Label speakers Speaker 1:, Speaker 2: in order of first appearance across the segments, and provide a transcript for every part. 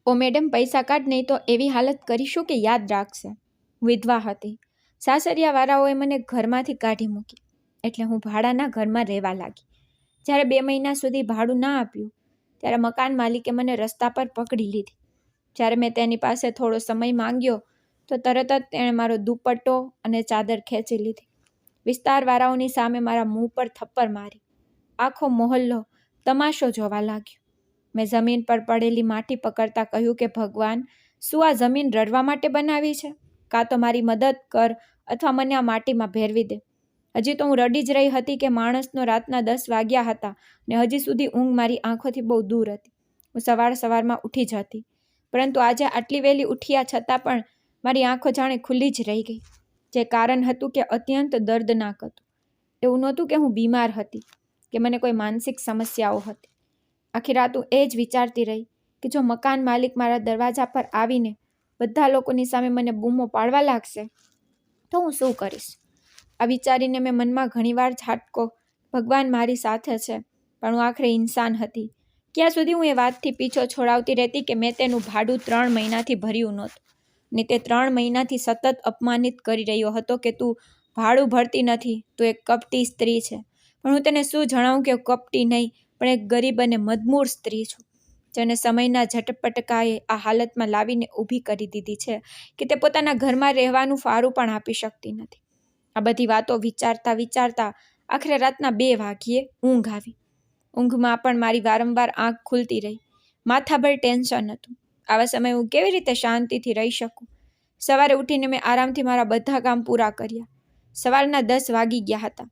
Speaker 1: ઓ madam, પૈસા કાઢ, નહીં તો એવી હાલત કરીશું કે યાદ રાખશે. વિધવા હતી. સાસરિયાવાળાઓએ મને ઘરમાંથી કાઢી મૂકી, એટલે હું ભાડાના ઘરમાં રહેવા લાગી. જ્યારે 2 મહિના સુધી ભાડું ના આપ્યું ત્યારે મકાન માલિકે મને રસ્તા પર પકડી લીધી. જ્યારે મેં તેની પાસે થોડો સમય માંગ્યો તો તરત જ તેણે મારો દુપટ્ટો અને ચાદર ખેંચી લીધી. વિસ્તારવાળાઓની સામે મારા મુંહ પર થપ્પડ મારી. આખો મોહલ્લો તમાશો જોવા લાગ્યો. મેં જમીન પર પડેલી માટી પકડતા કહ્યું કે ભગવાન, શું આ જમીન રડવા માટે બનાવી છે? કાં તો મારી મદદ કર અથવા મને આ માટીમાં ભેરવી દે. હજી તો હું રડી જ રહી હતી કે માણસનો રાતના 10 વાગ્યા હતા ને હજી સુધી ઊંઘ મારી આંખોથી બહુ દૂર હતી. હું સવારમાં ઉઠી જ હતી, પરંતુ આજે આટલી વહેલી ઉઠ્યા છતાં પણ મારી આંખો જાણે ખુલ્લી જ રહી ગઈ. જે કારણ હતું કે અત્યંત દર્દનાક હતું. એવું નહોતું કે હું બીમાર હતી કે મને કોઈ માનસિક સમસ્યાઓ હતી. આખી રાત હું એ જ વિચારતી રહી કે જો મકાન માલિક મારા દરવાજા પર આવીને બધા લોકોની સામે મને બૂમો પાડવા લાગશે તો હું શું કરીશ? આ વિચારીને મેં મનમાં ઘણીવાર ઝાટકો, ભગવાન મારી સાથે છે, પણ હું આખરે ઇન્સાન હતી. ક્યાં સુધી હું એ વાતથી પીછો છોડાવતી રહેતી કે મેં તેનું ભાડું 3 મહિનાથી ભર્યું નહોતું ને તે 3 મહિનાથી સતત અપમાનિત કરી રહ્યો હતો કે તું ભાડું ભરતી નથી, તું એક કપટી સ્ત્રી છે. પણ હું તેને શું જણાવું કે કપટી નહીં, પણ એક ગરીબ અને મદમૂર સ્ત્રી છું, જેને સમયના ઝટપટકાએ આ હાલતમાં લાવીને ઊભી કરી દીધી છે કે તે પોતાના ઘરમાં રહેવાનું ફાળું પણ આપી શકતી નથી. આ બધી વાતો વિચારતા વિચારતા આખરે રાતના 2 વાગ્યે ઊંઘ આવી. ઊંઘમાં પણ મારી વારંવાર આંખ ખુલતી રહી. માથાભર ટેન્શન હતું. આવા સમયે હું કેવી રીતે શાંતિથી રહી શકું? સવારે ઉઠીને મેં આરામથી મારા બધા કામ પૂરા કર્યા. સવારના 10 વાગી ગયા હતા.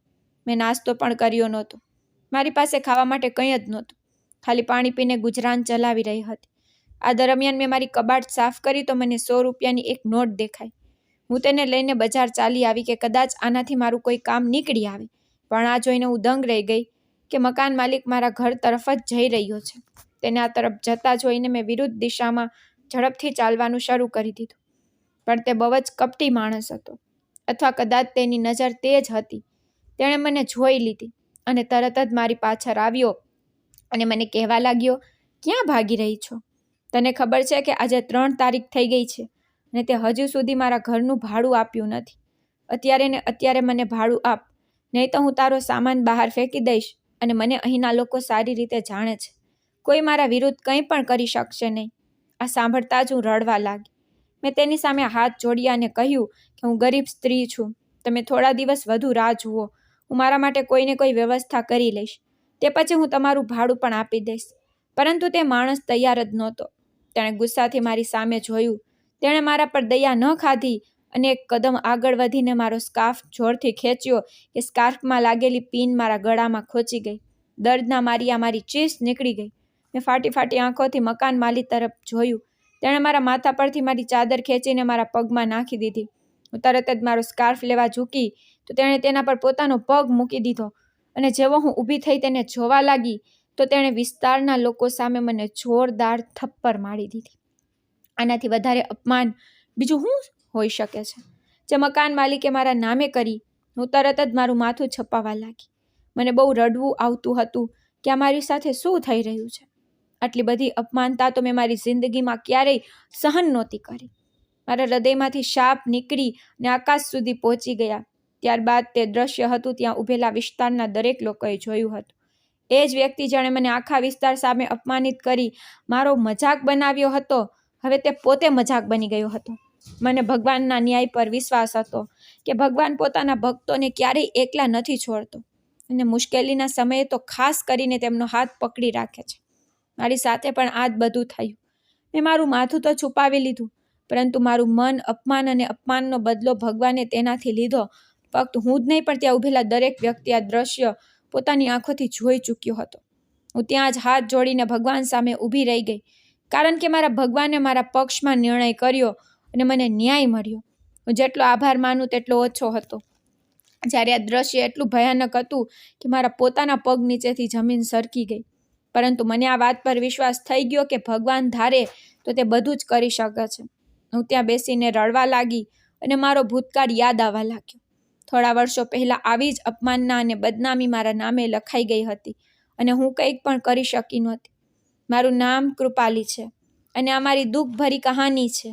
Speaker 1: મેં નાસ્તો પણ કર્યો નહોતો. મારી પાસે ખાવા માટે કંઈ જ નહોતું. ખાલી પાણી પીને ગુજરાન ચલાવી રહી હતી. આ દરમિયાન મેં મારી કબાટ સાફ કરી તો મને 100 રૂપિયાની એક નોટ દેખાઈ. હું તેને લઈને બજાર ચાલી આવી કે કદાચ આનાથી મારું કોઈ કામ નીકળી આવે, પણ આ જોઈને હું દંગ રહી ગઈ કે મકાન માલિક મારા ઘર તરફ જ જઈ રહ્યો છે. તેને આ તરફ જતા જોઈને મેં વિરુદ્ધ દિશામાં ઝડપથી ચાલવાનું શરૂ કરી દીધું. પણ તે બહુ જ કપટી માણસ હતો, અથવા કદાચ તેની નજર તેજ હતી. તેણે મને જોઈ લીધી અને તરત જ મારી પાછળ આવ્યો અને મને કહેવા લાગ્યો, ક્યાં ભાગી રહી છો? તને ખબર છે કે આજે 3 તારીખ થઈ ગઈ છે અને તે હજુ સુધી મારા ઘરનું ભાડું આપ્યું નથી. અત્યારે ને અત્યારે મને ભાડું આપ, નહીં તો હું તારો સામાન બહાર ફેંકી દઈશ અને મને અહીંના લોકો સારી રીતે જાણે છે. કોઈ મારા વિરુદ્ધ કંઈ પણ કરી શકશે નહીં. આ સાંભળતા જ હું રડવા લાગી. મેં તેની સામે હાથ જોડ્યા અને કહ્યું કે હું ગરીબ સ્ત્રી છું. તમે થોડા દિવસ વધુ રાહ જુઓ. હું મારા માટે કોઈને કોઈ વ્યવસ્થા કરી લઈશ. તે પછી હું તમારું ભાડું પણ આપી દઈશ. પરંતુ તે માણસ તૈયાર જ નહોતો. તેણે ગુસ્સાથી મારી સામે જોયું. તેણે મારા પર દયા ન ખાધી અને એક કદમ આગળ વધીને મારો સ્કાર્ફ જોરથી ખેંચ્યો કે સ્કાર્ફમાં લાગેલી પિન મારા ગળામાં ખોચી ગઈ. દર્દના મારી મારી ચીસ નીકળી ગઈ. મેં ફાટી આંખોથી મકાન માલિક તરફ જોયું. તેણે મારા માથા પરથી મારી ચાદર ખેંચીને મારા પગમાં નાખી દીધી. હું તરત જ મારો સ્કાર્ફ લેવા ઝૂકી તો તેણે તેના પર પોતાનો પગ મૂકી દીધો અને જેવો હું ઊભી થઈ તેને જોવા લાગી તો તેણે વિસ્તારના લોકો સામે મને જોરદાર થપ્પડ મારી દીધી. આનાથી વધારે અપમાન બીજું શું હોઈ શકે છે? જે મકાન માલિકે મારા નામે કરી. હું તરત જ મારું માથું છપાવા લાગી. મને બહુ રડવું આવતું હતું કે આ મારી સાથે શું થઈ રહ્યું છે. આટલી બધી અપમાનતા તો મેં મારી જિંદગીમાં ક્યારેય સહન નહોતી કરી. મારા હૃદયમાંથી શાપ નીકળી અને આકાશ સુધી પહોંચી ગયા. ત્યારબાદ તે દ્રશ્ય હતું ત્યાં ઊભેલા વિસ્તારના દરેક લોકોએ જોયું હતું. એ જ વ્યક્તિ જેણે મને આખા વિસ્તાર સામે અપમાનિત કરી મારો મજાક બનાવ્યો હતો, હવે તે પોતે મજાક બની ગયો હતો. મને ભગવાનના ન્યાય પર વિશ્વાસ હતો કે ભગવાન પોતાના ભક્તોને ક્યારેય એકલા નથી છોડતો અને મુશ્કેલીના સમયે તો ખાસ કરીને તેમનો હાથ પકડી રાખે છે. મારી સાથે પણ આ જ બધું થયું. મેં મારું માથું તો છુપાવી લીધું, પરંતુ મારું મન અપમાન અને અપમાનનો બદલો ભગવાને તેનાથી લીધો. ફક્ત હું જ નહીં, પણ ત્યાં ઊભેલા દરેક વ્યક્તિ આ દ્રશ્ય પોતાની આંખોથી જોઈ ચૂક્યો હતો. હું ત્યાં જ હાથ જોડીને ભગવાન સામે ઊભી રહી ગઈ, કારણ કે મારા ભગવાને મારા પક્ષમાં નિર્ણય કર્યો અને મને ન્યાય મળ્યો. હું જેટલો આભાર માનું તેટલો ઓછો હતો. જ્યારે આ દ્રશ્ય એટલું ભયાનક હતું કે મારા પોતાના પગ નીચેથી જમીન સરકી ગઈ. પરંતુ મને આ વાત પર વિશ્વાસ થઈ ગયો કે ભગવાન ધારે તો તે બધું જ કરી શકે છે. હું ત્યાં બેસીને રડવા લાગી અને મારો ભૂતકાળ યાદ આવવા લાગ્યો. થોડા વર્ષો પહેલાં આવી જ અપમાનના અને બદનામી મારા નામે લખાઈ ગઈ હતી અને હું કંઈક પણ કરી શકી નહોતી. મારું નામ કૃપાલી છે. અને અમારી દુઃખભરી કહાની છે.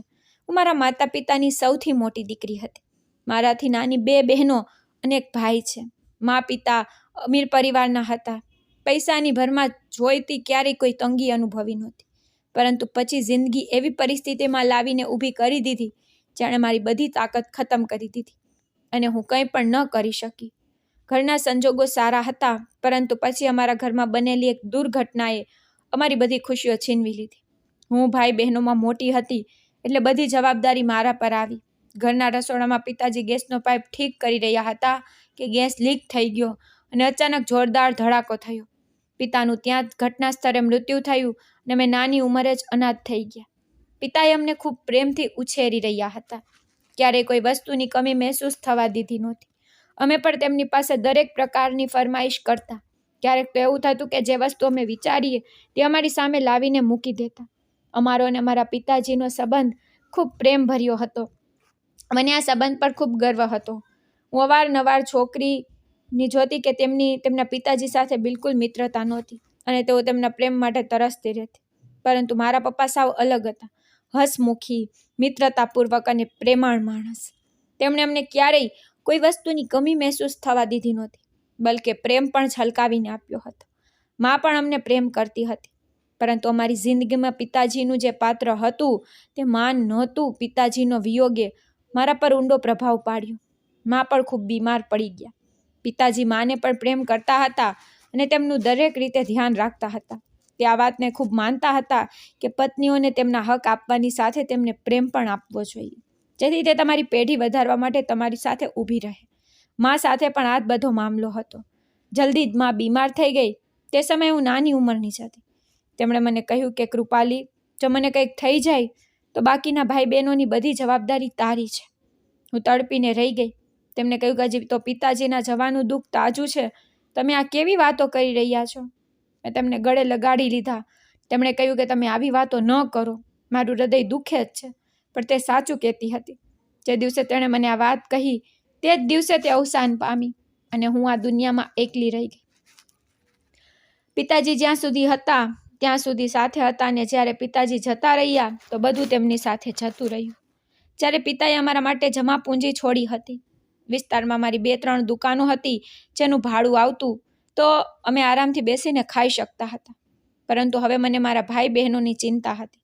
Speaker 1: હું મારા માતા પિતાની સૌથી મોટી દીકરી હતી. મારાથી નાની 2 બહેનો અને એક ભાઈ છે. મા પિતા અમીર પરિવારના હતા. પૈસાની ભરમાં જોઈતી ક્યારેય કોઈ તંગી અનુભવી નહોતી. પરંતુ પછી જિંદગી એવી પરિસ્થિતિમાં લાવીને ઊભી કરી દીધી જેણે મારી બધી તાકાત ખતમ કરી દીધી અને હું કંઈ પણ ન કરી શકી. ઘરના સંજોગો સારા હતા, પરંતુ પછી અમારા ઘરમાં બનેલી એક દુર્ઘટનાએ અમારી બધી ખુશીઓ છીનવી લીધી. હું ભાઈ બહેનોમાં મોટી હતી, એટલે બધી જવાબદારી મારા પર આવી. ઘરના રસોડામાં પિતાજી ગેસનો પાઇપ ઠીક કરી રહ્યા હતા કે ગેસ લીક થઈ ગયો અને અચાનક જોરદાર ધડાકો થયો. પિતાનું ત્યાં જ ઘટના સ્થળે મૃત્યુ થયું અને મેં નાની ઉંમરે જ અનાથ થઈ ગયા. પિતાએ અમને ખૂબ પ્રેમથી ઉછેરી રહ્યા હતા. ક્યારેય કોઈ વસ્તુની કમી મહેસૂસ થવા દીધી નહોતી. અમે પણ તેમની પાસે દરેક પ્રકારની ફરમાઈશ કરતા. ક્યારેક તો એવું થતું કે જે વસ્તુ અમે વિચારીએ તે અમારી સામે લાવીને મૂકી દેતા. અમારો અને મારા પિતાજીનો સંબંધ ખૂબ પ્રેમભર્યો હતો. મને આ સંબંધ પર ખૂબ ગર્વ હતો. હું અવારનવાર છોકરીની જોતી કે તેમના પિતાજી સાથે બિલકુલ મિત્રતા નહોતી અને તેઓ તેમના પ્રેમ માટે તરસતી રહેતી. પરંતુ મારા પપ્પા સાવ અલગ હતા. હસમુખી, મિત્રતાપૂર્વક અને પ્રેમાળ માણસ. તેમણે અમને ક્યારેય કોઈ વસ્તુની કમી મહેસૂસ થવા દીધી નહોતી, બલકે પ્રેમ પણ છલકાવીને આપ્યો હતો. મા પણ અમને પ્રેમ કરતી હતી, પરંતુ અમારી જિંદગીમાં પિતાજીનું જે પાત્ર હતું તે માન નહોતું. પિતાજીનો વિયોગે મારા પર ઊંડો પ્રભાવ પાડ્યો. મા પણ ખૂબ બીમાર પડી ગયા. પિતાજી માને પણ પ્રેમ કરતા હતા અને તેમનું દરેક રીતે ધ્યાન રાખતા હતા. તે આ વાતને ખૂબ માનતા હતા કે પત્નીઓને તેમના હક આપવાની સાથે તેમને પ્રેમ પણ આપવો જોઈએ, જેથી તે તમારી પેઢી વધારવા માટે તમારી સાથે ઊભી રહે. મા સાથે પણ આ જ બધો મામલો હતો. જલ્દી જ મા બીમાર થઈ ગઈ. તે સમયે હું નાની ઉંમરની જ હતી. તેમણે મને કહ્યું કે કૃપાલી, જો મને કંઈક થઈ જાય તો બાકીના ભાઈ બહેનોની બધી જવાબદારી તારી છે. હું તડપીને રહી ગઈ. તેમણે કહ્યું કે હજી તો પિતાજીના જવાનું દુઃખ તાજું છે. તમે આ કેવી વાતો કરી રહ્યા છો? મેં તેમને ગળે લગાડી લીધા. તેમણે કહ્યું કે તમે આવી વાતો ન કરો. મારું હૃદય દુખે જ છે. પણ તે સાચું કહેતી હતી. જે દિવસે તેણે મને આ વાત કહી તે જ દિવસે તે અવસાન પામી અને હું આ દુનિયામાં એકલી રહી ગઈ. પિતાજી જ્યાં સુધી હતા ત્યાં સુધી સાથે હતા અને જ્યારે પિતાજી જતા રહ્યા તો બધું તેમની સાથે જતું રહ્યું. જ્યારે પિતાએ અમારા માટે જમા પૂંજી છોડી હતી, વિસ્તારમાં મારી 2-3 દુકાનો હતી જેનું ભાડું આવતું, તો અમે આરામથી બેસીને ખાઈ શકતા હતા. પરંતુ હવે મને મારા ભાઈ બહેનોની ચિંતા હતી.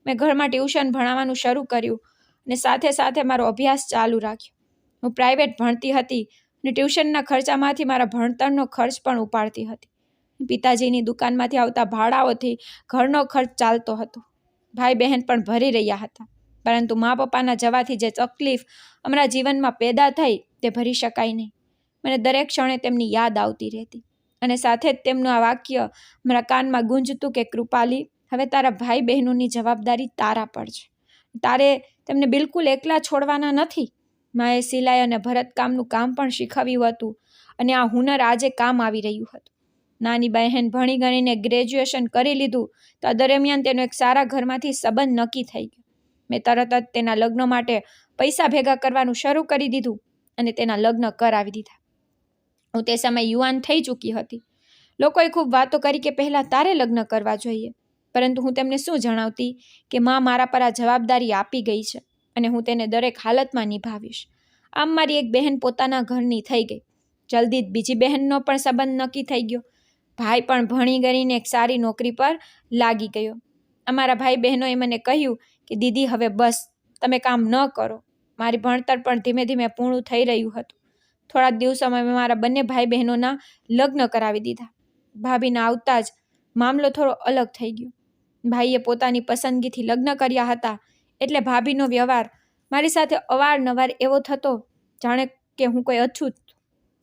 Speaker 1: મેં ઘરમાં ટ્યુશન ભણાવવાનું શરૂ કર્યું અને સાથે સાથે મારો અભ્યાસ ચાલુ રાખ્યો. હું પ્રાઇવેટ ભણતી હતી અને ટ્યુશનના ખર્ચામાંથી મારા ભણતરનો ખર્ચ પણ ઉપાડતી હતી. પિતાજીની દુકાનમાંથી આવતા ભાડાઓથી ઘરનો ખર્ચ ચાલતો હતો. ભાઈ બહેન પણ ભરી રહ્યા હતા, પરંતુ મા પપ્પાના જવાથી જે તકલીફ અમારા જીવનમાં પેદા થઈ તે ભરી શકાય નહીં. મને દરેક ક્ષણે તેમની યાદ આવતી રહેતી અને સાથે જ તેમનું આ વાક્ય મારા કાનમાં ગુંજતું કે કૃપાલી, હવે તારા ભાઈ બહેનોની જવાબદારી તારા પર છે. તારે તેમને બિલકુલ એકલા છોડવાના નથી. માએ સિલાઈ અને ભરતકામનું કામ પણ શીખવ્યું હતું અને આ હુનર આજે કામ આવી રહ્યું હતું. નાની બહેન ભણી ગણીને ગ્રેજ્યુએશન કરી લીધું તો આ દરમિયાન તેનો એક સારા ઘરમાંથી સંબંધ નક્કી થઈ ગયો. મેં તરત જ તેના લગ્ન માટે પૈસા ભેગા કરવાનું શરૂ કરી દીધું અને તેના લગ્ન કરાવી દીધા. હું તે સમયે યુવાન થઈ ચૂકી હતી. લોકોએ ખૂબ વાતો કરી કે પહેલાં તારે લગ્ન કરવા જોઈએ, પરંતુ હું તેમને શું જણાવતી કે માં મારા પર આ જવાબદારી આપી ગઈ છે અને હું તેને દરેક હાલતમાં નિભાવીશ. આમ મારી એક બહેન પોતાના ઘરની થઈ ગઈ. જલ્દી જ બીજી બહેનનો પણ સંબંધ નક્કી થઈ ગયો. ભાઈ પણ ભણી ગણીને એક સારી નોકરી પર લાગી ગયો. અમારા ભાઈ બહેનોએ મને કહ્યું કે દીદી હવે બસ, તમે કામ ન કરો. મારી ભણતર પણ ધીમે ધીમે પૂર્ણ થઈ રહ્યું હતું. થોડા દિવસોમાં મેં મારા બંને ભાઈ બહેનોના લગ્ન કરાવી દીધા. ભાભીના આવતા જ મામલો થોડો અલગ થઈ ગયો. ભાઈએ પોતાની પસંદગીથી લગ્ન કર્યા હતા, એટલે ભાભીનો વ્યવહાર મારી સાથે અવારનવાર એવો થતો જાણે કે હું કોઈ અછૂત.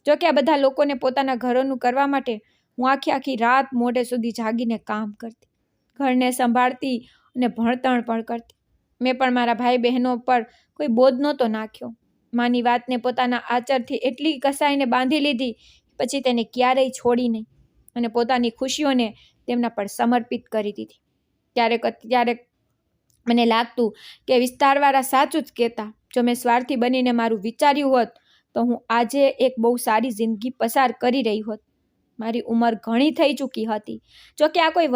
Speaker 1: જોકે આ બધા લોકોને પોતાના ઘરોનું કરવા માટે હું આખી રાત મોડે સુધી જાગીને કામ કરતી, ઘરને સંભાળતી અને ભણતર પણ કરતી. મેં પણ મારા ભાઈ બહેનો પર કોઈ બોજ નહોતો નાખ્યો. માની વાતને પોતાના આચરથી એટલી કસાઈને બાંધી લીધી પછી તેને ક્યારેય છોડી નહીં અને પોતાની ખુશીઓને તેમના પર સમર્પિત કરી દીધી. ક્યારેક મને લાગતું કે વિસ્તારવાળા સાચું જ કહેતા. જો મેં સ્વાર્થી બનીને મારું વિચાર્યું હોત તો હું આજે એક બહુ સારી જિંદગી પસાર કરી રહી હોત. મારી ઉંમર ઘણી થઈ ચૂકી હતી. જોકે આ કોઈ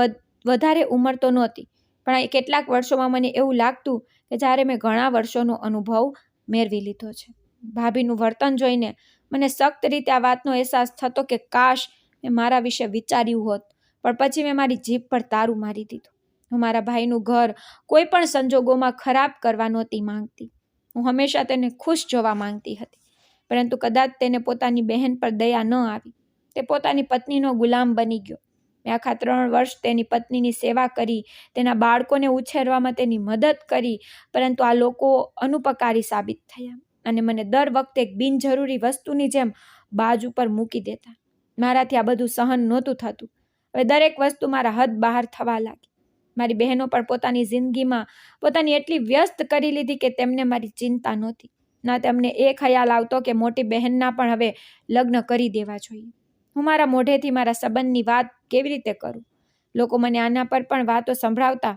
Speaker 1: વધારે ઉંમર તો નહોતી. પણ કેટલાક વર્ષોમાં મને એવું લાગતું કે જ્યારે મેં ઘણા વર્ષોનો અનુભવ મેળવી લીધો છે. ભાભીનું વર્તન જોઈને મને સખ્ત રીતે આ વાતનો અહેસાસ થતો કે કાશ મેં મારા વિશે વિચાર્યું હોત, પણ પછી મેં મારી જીભ પર તારું મારી દીધું. હું મારા ભાઈનું ઘર કોઈ પણ સંજોગોમાં ખરાબ કરવા નહોતી માંગતી. હું હંમેશા તેને ખુશ જોવા માંગતી હતી, પરંતુ કદાચ તેને પોતાની બહેન પર દયા ન આવી. તે પોતાની પત્નીનો ગુલામ બની ગયો. મેં આખા 3 વર્ષ તેની પત્નીની સેવા કરી, તેના બાળકોને ઉછેરવામાં તેની મદદ કરી, પરંતુ આ લોકો અનુપકારી સાબિત થયા અને મને દર વખતે એક બિનજરૂરી વસ્તુની જેમ બાજુ પર મૂકી દેતા. મારાથી આ બધું સહન નહોતું થતું. હવે દરેક વસ્તુ મારા હદ બહાર થવા લાગી. મારી બહેનો પણ પોતાની જિંદગીમાં પોતાની એટલી વ્યસ્ત કરી લીધી કે તેમને મારી ચિંતા નહોતી. ના તેમને એ ખ્યાલ આવતો કે મોટી બહેનના પણ હવે લગ્ન કરી દેવા જોઈએ. હું મારા મોઢેથી મારા સંબંધની વાત કેવી રીતે કરું? લોકો મને આના પર પણ વાતો સંભળાવતા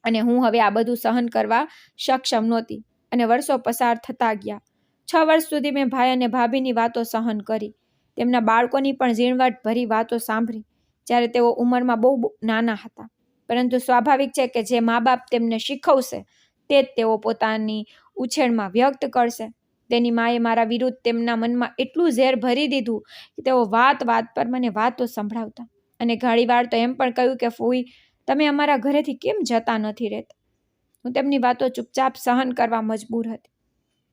Speaker 1: અને હું હવે આ બધું સહન કરવા સક્ષમ નહોતી. અને વર્ષો પસાર થતા ગયા. 6 વર્ષ સુધી મેં ભાઈ અને ભાભીની વાતો સહન કરી, તેમના બાળકોની પણ ઝીણવટ ભરી વાતો સાંભળી જ્યારે તેઓ ઉંમરમાં બહુ નાના હતા. પરંતુ સ્વાભાવિક છે કે જે મા બાપ તેમને શીખવશે તે જ તેઓ પોતાની ઉછેરમાં વ્યક્ત કરશે. તેની માએ મારા વિરુદ્ધ તેમના મનમાં એટલું ઝેર ભરી દીધું કે તેઓ વાત પર મને વાતો સંભળાવતા અને ઘણીવાર તો એમ પણ કહ્યું કે ફૂઈ, તમે અમારા ઘરેથી કેમ જતા નથી રહેતા? હું તેમની વાતો ચૂપચાપ સહન કરવા મજબૂર હતી.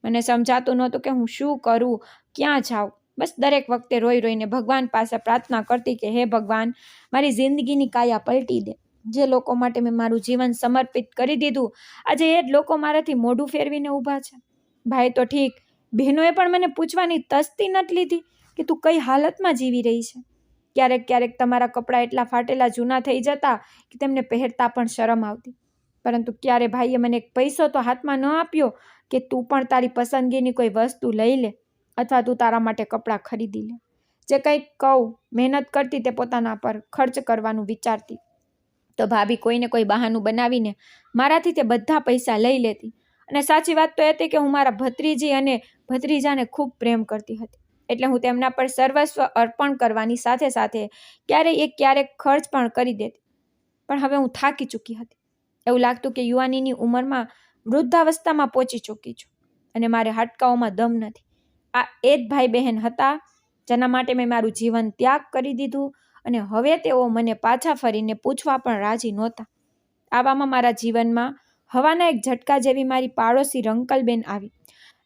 Speaker 1: મને સમજાતું નહોતું કે હું શું કરું, ક્યાં જાઉં. બસ દરેક વખતે રોઈ રોઈને ભગવાન પાસે પ્રાર્થના કરતી કે હે ભગવાન, મારી જિંદગીની કાયા પલટી દે. જે લોકો માટે મેં મારું જીવન સમર્પિત કરી દીધું, આજે એ જ લોકો મારાથી મોઢું ફેરવીને ઊભા છે. ભાઈ તો ઠીક, બહેનોએ પણ મને પૂછવાની તસ્તી નથી લીધી કે તું કઈ હાલતમાં જીવી રહી છે. ક્યારેક તમારા કપડાં એટલા ફાટેલા જૂના થઈ જતા કે તેમને પહેરતા પણ શરમ આવતી. પરંતુ ક્યારે ભાઈએ મને એક પૈસો તો હાથમાં ન આપ્યો કે તું પણ તારી પસંદગીની કોઈ વસ્તુ લઈ લે અથવા તું તારા માટે કપડાં ખરીદી લે. જે કંઈક કહું, મહેનત કરતી તે પોતાના પર ખર્ચ કરવાનું વિચારતી, તો ભાભી કોઈને કોઈ બહાનું બનાવીને મારાથી તે બધા પૈસા લઈ લેતી. અને સાચી વાત તો એ હતી કે હું મારા ભત્રીજી અને ભત્રીજાને ખૂબ પ્રેમ કરતી હતી, એટલે હું તેમના પર સર્વસ્વ અર્પણ કરવાની સાથે સાથે ક્યારેક ખર્ચ પણ કરી દેતી. પણ હવે હું થાકી ચૂકી હતી. એવું લાગતું કે યુવાનીની ઉંમરમાં વૃદ્ધાવસ્થામાં પહોંચી ચૂકી છું અને મારે હાડકાઓમાં દમ નથી. આ એ જ ભાઈ બહેન હતા જેના માટે મેં મારું જીવન ત્યાગ કરી દીધું અને હવે તેઓ મને પાછા ફરીને પૂછવા પણ રાજી નહોતા. આવામાં મારા જીવનમાં હવાના એક ઝટકા જેવી મારી પાડોશી રિંકલબેન આવી.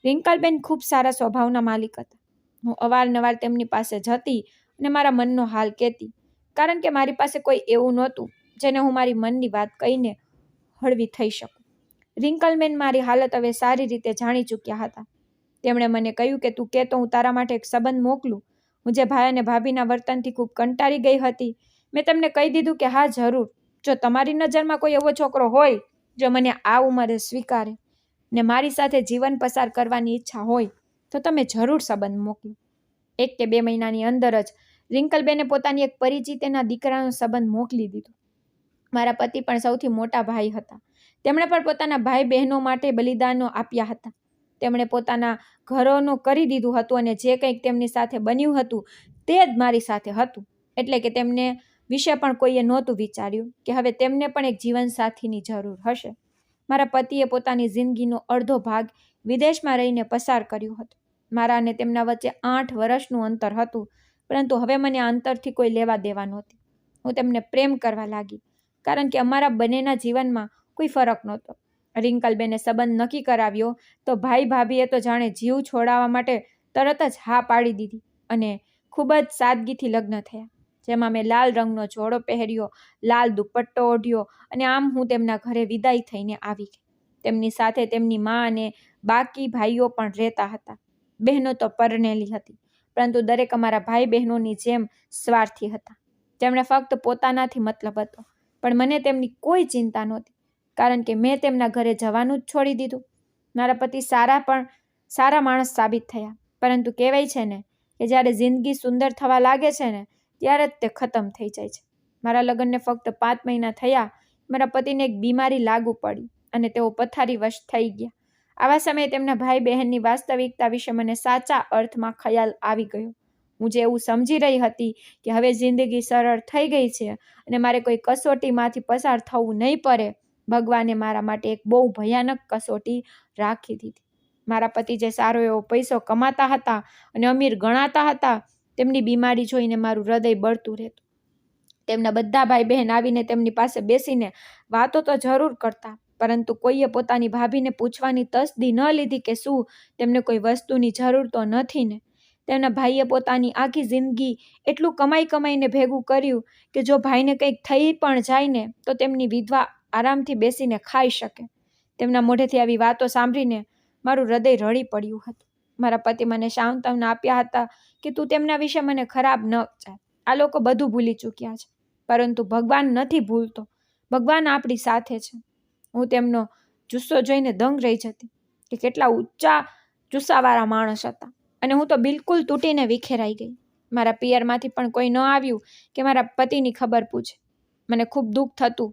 Speaker 1: રિંકલબેન ખૂબ સારા સ્વભાવના માલિક હતા. હું અવારનવાર તેમની પાસે જતી અને મારા મનનો હાલ કહેતી, કારણ કે મારી પાસે કોઈ એવું નહોતું જેને હું મારી મનની વાત કહીને હળવી થઈ શકું. રિંકલબેન મારી હાલત હવે સારી રીતે જાણી ચૂક્યા હતા. તેમણે મને કહ્યું કે તું કહેતો હું તારા માટે એક સંબંધ મોકલું. હું જે ભાઈ અને ભાભીના વર્તનથી ખૂબ કંટાળી ગઈ હતી, મેં તેમને કહી દીધું કે હા જરૂર, જો તમારી નજરમાં કોઈ એવો છોકરો હોય જો મને આ ઉંમરે સ્વીકારે ને મારી સાથે જીવન પસાર કરવાની ઈચ્છા હોય તો તમે જરૂર સંબંધ મોકલો. 1 કે 2 મહિનાની અંદર જ રિંકલબેને પોતાની એક પરિચિતના દીકરાનો સંબંધ મોકલી દીધો. મારા પતિ પણ સૌથી મોટા ભાઈ હતા. તેમણે પણ પોતાના ભાઈ બહેનો માટે બલિદાનો આપ્યા હતા. તેમણે પોતાના ઘરોનું કરી દીધું હતું અને જે કંઈક તેમની સાથે બન્યું હતું તે જ મારી સાથે હતું. એટલે કે તેમને વિશે પણ કોઈએ નહોતું વિચાર્યું કે હવે તેમને પણ એક જીવનસાથીની જરૂર હશે. મારા પતિએ પોતાની જિંદગીનો અડધો ભાગ વિદેશમાં રહીને પસાર કર્યો હતો. મારા અને તેમના વચ્ચે 8 વર્ષનું અંતર હતું, પરંતુ હવે મને આ અંતરથી કોઈ લેવા દેવા નહોતી. હું તેમને પ્રેમ કરવા લાગી, કારણ કે અમારા બંનેના જીવનમાં કોઈ ફરક નહોતો. રિંકલબેને સંબંધ નક્કી કરાવ્યો તો ભાઈ ભાભીએ તો જાણે જીવ છોડાવવા માટે તરત જ હા પાડી દીધી અને ખૂબ જ સાદગીથી લગ્ન થયા, જેમાં મેં લાલ રંગનો જોડો પહેર્યો, લાલ દુપટ્ટો ઓઢ્યો અને આમ હું તેમના ઘરે વિદાય થઈને આવી ગઈ. તેમની સાથે તેમની મા અને બાકી ભાઈઓ પણ રહેતા હતા. બહેનો તો પરણેલી હતી, પરંતુ દરેક અમારા ભાઈ બહેનોની જેમ સ્વાર્થી હતા. તેમણે ફક્ત પોતાનાથી મતલબ હતો, પણ મને તેમની કોઈ ચિંતા નહોતી, કારણ કે મેં તેમના ઘરે જવાનું જ છોડી દીધું. મારા પતિ સારા માણસ સાબિત થયા, પરંતુ કહેવાય છે ને કે જ્યારે જિંદગી સુંદર થવા લાગે છે ને ત્યારે જ તે ખતમ થઈ જાય છે. મારા લગ્નને ફક્ત 5 મહિના થયા, મારા પતિને એક બીમારી લાગુ પડી અને તેઓ પથારીવશ થઈ ગયા. આવા સમયે તેમના ભાઈ બહેનની વાસ્તવિકતા વિશે મને સાચા અર્થમાં ખ્યાલ આવી ગયો હું જે એવું સમજી રહી હતી કે હવે જિંદગી સરળ થઈ ગઈ છે અને મારે કોઈ કસોટીમાંથી પસાર થવું નહીં પડે, ભગવાને મારા માટે એક બહુ ભયાનક કસોટી રાખી દીધી. મારા પતિ જે સારો એવો પૈસો કમાતા હતા અને અમીર ગણાતા હતા, તેમની બીમારી જોઈને મારું હૃદય બળતું રહેતું. તેમના બધા ભાઈ બહેન આવીને તેમની પાસે બેસીને વાતો તો જરૂર કરતા, પરંતુ કોઈએ પોતાની ભાભીને પૂછવાની તસદી ન લીધી કે શું તેમને કોઈ વસ્તુની જરૂર તો નથી ને. તેમના ભાઈએ પોતાની આખી જિંદગી એટલું કમાઈને ભેગું કર્યું કે જો ભાઈને કંઈક થઈ પણ જાય ને તો તેમની વિધવા આરામથી બેસીને ખાઈ શકે. તેમના મોઢેથી આવી વાતો સાંભળીને મારું હૃદય રડી પડ્યું હતું. મારા પતિ મને સાંત્વના આપ્યા હતા કે તું તેમના વિશે મને ખરાબ ન ચાહ, આ લોકો બધું ભૂલી ચૂક્યા છે, પરંતુ ભગવાન નથી ભૂલતો, ભગવાન આપણી સાથે છે. હું તેમનો જુસ્સો જોઈને દંગ રહી જતી કે કેટલા ઊંચા જુસ્સાવાળા માણસ હતા, અને હું તો બિલકુલ તૂટીને વિખેરાઈ ગઈ. મારા પિયરમાંથી પણ કોઈ ન આવ્યું કે મારા પતિની ખબર પૂછે. મને ખૂબ દુઃખ થતું.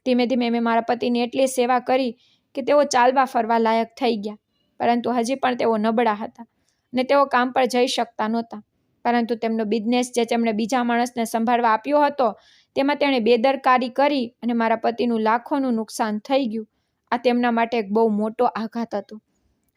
Speaker 1: ધીમે ધીમે મેં મારા પતિની એટલી સેવા કરી કે તેઓ ચાલવા ફરવા લાયક થઈ ગયા, પરંતુ હજી પણ તેઓ નબળા હતા ને તેઓ કામ પર જઈ શકતા નહોતા. પરંતુ તેમનો બિઝનેસ જે તેમણે બીજા માણસને સંભાળવા આપ્યો હતો તેમાં તેણે બેદરકારી કરી અને મારા પતિનું લાખોનું નુકસાન થઈ ગયું. આ તેમના માટે એક બહુ મોટો આઘાત હતો.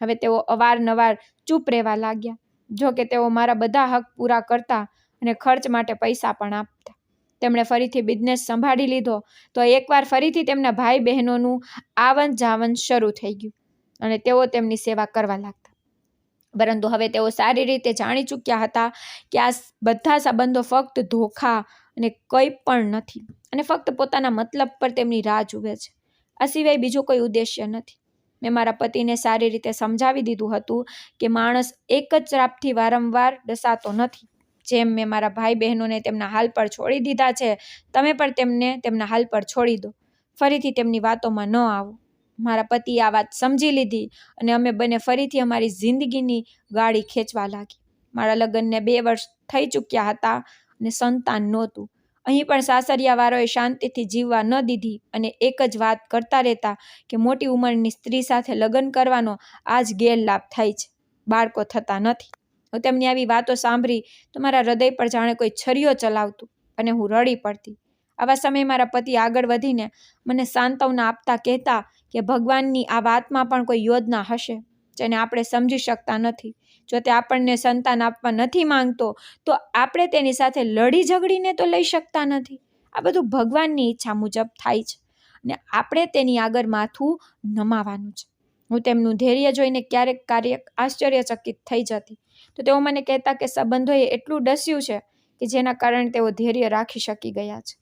Speaker 1: હવે તેઓ અવારનવાર ચૂપ રહેવા લાગ્યા. જો કે તેઓ મારા બધા હક પૂરા કરતા અને ખર્ચ માટે પૈસા પણ આપતા. તેમણે ફરીથી બિઝનેસ સંભાળી લીધો તો એકવાર ફરીથી તેમના ભાઈ બહેનોનું આવન જાવન શરૂ થઈ ગયું અને તેઓ તેમની સેવા કરવા લાગતા. પરંતુ હવે તેઓ સારી રીતે જાણી ચૂક્યા હતા કે આ બધા સંબંધો ફક્ત ધોખા અને કંઈ પણ નથી અને ફક્ત પોતાના મતલબ પર તેમની રાહ જુએ છે. આ સિવાય બીજું કોઈ ઉદ્દેશ્ય નથી. મેં મારા પતિને સારી રીતે સમજાવી દીધું હતું કે માણસ એક જ શ્રાપથી વારંવાર ડસાતો નથી. જેમ મેં મારા ભાઈ બહેનોને તેમના હાલ પર છોડી દીધા છે, તમે પણ તેમને તેમના હાલ પર છોડી દો. ફરીથી તેમની વાતોમાં ન આવો. મારા પતિએ આ વાત સમજી લીધી અને અમે બંને ફરીથી અમારી જિંદગીની ગાડી ખેંચવા લાગી. મારા લગ્નને 2 વર્ષ થઈ ચૂક્યા હતા અને સંતાન નહોતું. અહીં પણ સાસરિયાવાળાએ શાંતિથી જીવવા ન દીધી અને એક જ વાત કરતા રહેતા કે મોટી ઉંમરની સ્ત્રી સાથે લગ્ન કરવાનો આ જ ગેરલાભ થાય છે, બાળકો થતા નથી. હું તેમની આવી વાતો સાંભળી તો મારા હૃદય પર જાણે કોઈ છરીઓ ચલાવતું અને હું રડી પડતી. આવા સમયે મારા પતિ આગળ વધીને મને સાંત્વના આપતા કહેતા કે ભગવાનની આ વાતમાં પણ કોઈ યોજના હશે જેને આપણે સમજી શકતા નથી. જો તે આપણને સંતાન આપવા નથી માંગતો તો આપણે તેની સાથે લડી ઝઘડીને તો લઈ શકતા નથી. આ બધું ભગવાનની ઈચ્છા મુજબ થાય છે અને આપણે તેની આગળ માથું નમાવાનું છે. હું તેમનું ધૈર્ય જોઈને ક્યારેક આશ્ચર્યચકિત થઈ જતી તો તેઓ મને કહેતા કે સંબંધોએ એટલું ડસ્યું છે કે જેના કારણે તેઓ ધૈર્ય રાખી શકી ગયા છે,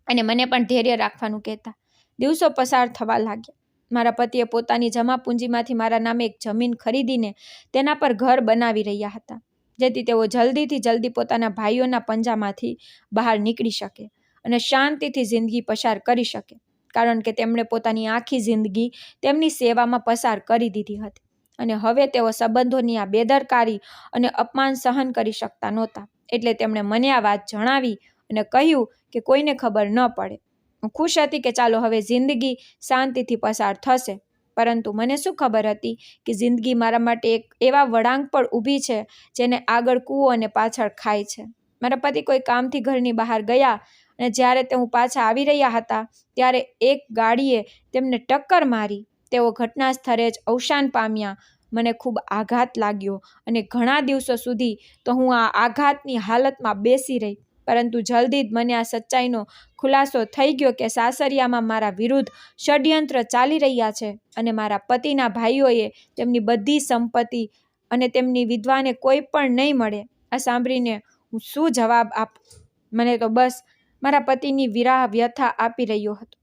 Speaker 1: અને મને પણ ધૈર્ય રાખવાનું કહેતા. દિવસો પસાર થવા લાગ્યા. મારા પતિએ પોતાની જમા પૂંજીમાંથી મારા નામે એક જમીન ખરીદીને તેના પર ઘર બનાવી રહ્યા હતા, જેથી તેઓ જલ્દીથી જલ્દી પોતાના ભાઈઓના પંજામાંથી બહાર નીકળી શકે અને શાંતિથી જિંદગી પસાર કરી શકે, કારણ કે તેમણે પોતાની આખી જિંદગી તેમની સેવામાં પસાર કરી દીધી હતી અને હવે તેઓ સંબંધોની આ બેદરકારી અને અપમાન સહન કરી શકતા નહોતા. એટલે તેમણે મને આ વાત જણાવી અને કહ્યું કે કોઈને ખબર ન પડે. હું ખુશ હતી કે ચાલો હવે જિંદગી શાંતિથી પસાર થશે, પરંતુ મને શું ખબર હતી કે જિંદગી મારા માટે એક એવા વળાંક પર ઊભી છે જેને આગળ કૂવો અને પાછળ ખાય છે. મારા પતિ કોઈ કામથી ઘરની બહાર ગયા અને જ્યારે તેઓ પાછા આવી રહ્યા હતા ત્યારે એક ગાડીએ તેમને ટક્કર મારી. તેઓ ઘટના સ્થળે જ અવસાન પામ્યા. મને ખૂબ આઘાત લાગ્યો અને ઘણા દિવસો સુધી તો હું આ આઘાતની હાલતમાં બેસી રહી, પરંતુ જલ્દી જ મને આ સચ્ચાઈનો ખુલાસો થઈ ગયો કે સાસરિયામાં મારા વિરુદ્ધ ષડયંત્ર ચાલી રહ્યા છે અને મારા પતિના ભાઈઓએ તેમની બધી સંપત્તિ અને તેમની વિધવાને કોઈ પણ નહીં મળે. આ સાંભળીને હું શું જવાબ આપું? મને તો બસ મારા પતિની વિરાહ વ્યથા આપી રહ્યો હતો.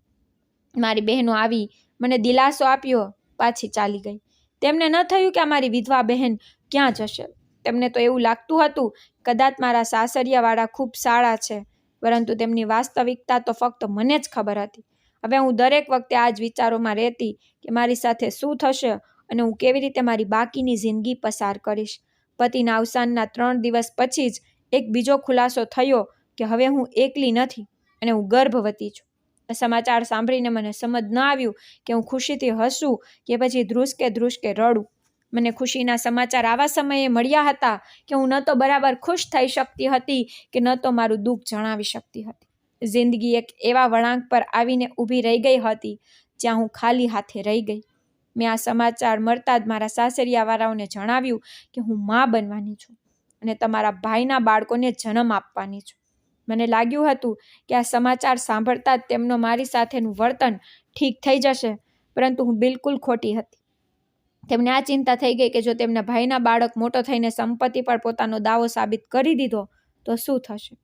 Speaker 1: મારી બહેનો આવી મને દિલાસો આપ્યો, પાછી ચાલી ગઈ. તેમને ન થયું કે અમારી વિધવા બહેન ક્યાં જશે. તેમને તો એવું લાગતું હતું કદાચ મારા સાસરિયાવાળા ખૂબ સારા છે, પરંતુ તેમની વાસ્તવિકતા તો ફક્ત મને જ ખબર હતી. હવે હું દરેક વખતે આ જ વિચારોમાં રહેતી કે મારી સાથે શું થશે અને હું કેવી રીતે મારી બાકીની જિંદગી પસાર કરીશ. પતિના અવસાનના 3 દિવસ પછી જ એક બીજો ખુલાસો થયો કે હવે હું એકલી નથી અને હું ગર્ભવતી છું. આ સમાચાર સાંભળીને મને સમજ ન આવ્યું કે હું ખુશીથી હસું કે પછી ધ્રુસકે રડું. મને ખુશીના સમાચાર આવા સમયે મળ્યા હતા કે હું ન તો બરાબર ખુશ થઈ શકતી હતી કે ન તો મારું દુઃખ જણાવી શકતી હતી. જિંદગી એક એવા વળાંક પર આવીને ઊભી રહી ગઈ હતી જ્યાં હું ખાલી હાથે રહી ગઈ. મેં આ સમાચાર મળતા જ મારા સાસરિયાવાળાઓને જણાવ્યું કે હું મા બનવાની છું અને તમારા ભાઈના બાળકોને જન્મ આપવાની છું. મને લાગ્યું હતું કે આ સમાચાર સાંભળતા જ તેમનો મારી સાથેનું વર્તન ઠીક થઈ જશે, પરંતુ હું બિલકુલ ખોટી હતી. તેમને આ ચિંતા થઈ ગઈ કે જો તેમના ભાઈના બાળક મોટો થઈને સંપત્તિ પર પોતાનો દાવો સાબિત કરી દીધો તો શું થશે.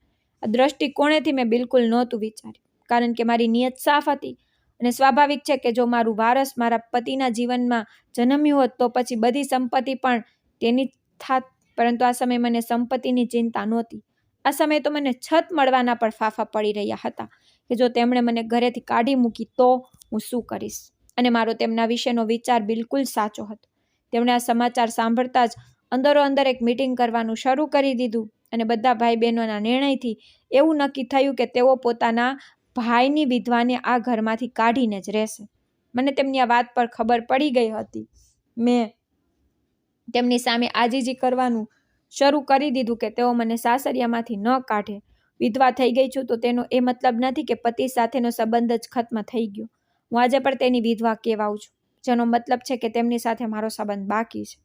Speaker 1: આ દ્રષ્ટિકોણેથી મેં બિલકુલ નહોતું વિચાર્યું, કારણ કે મારી નિયત સાફ હતી અને સ્વાભાવિક છે કે જો મારું વારસ મારા પતિના જીવનમાં જન્મ્યું હોત તો પછી બધી સંપત્તિ પણ તેની થાત. પરંતુ આ સમયે મને સંપત્તિની ચિંતા નહોતી. આ સમયે તો મને છત મળવાના પણ ફાફા પડી રહ્યા હતા કે જો તેમણે મને ઘરેથી કાઢી મૂકી તો હું શું કરીશ. અને મારો તેમના વિશેનો વિચાર બિલકુલ સાચો હતો. તેમણે આ સમાચાર સાંભળતા જ અંદરો અંદર એક મીટિંગ કરવાનું શરૂ કરી દીધું અને બધા ભાઈ બહેનોના નિર્ણયથી એવું નક્કી થયું કે તેઓ પોતાના ભાઈની વિધવાને આ ઘરમાંથી કાઢીને જ રહેશે. મને તેમની આ વાત પર ખબર પડી ગઈ હતી. મેં તેમની સામે આજીજી કરવાનું શરૂ કરી દીધું કે તેઓ મને સાસરિયામાંથી ન કાઢે. વિધવા થઈ ગઈ છું તો તેનો એ મતલબ નથી કે પતિ સાથેનો સંબંધ જ ખત્મ થઈ ગયો. હું આજે પણ તેની વિધવા કહેવાઉં છું, જેનો મતલબ છે કે તેમની સાથે મારો સંબંધ બાકી છે.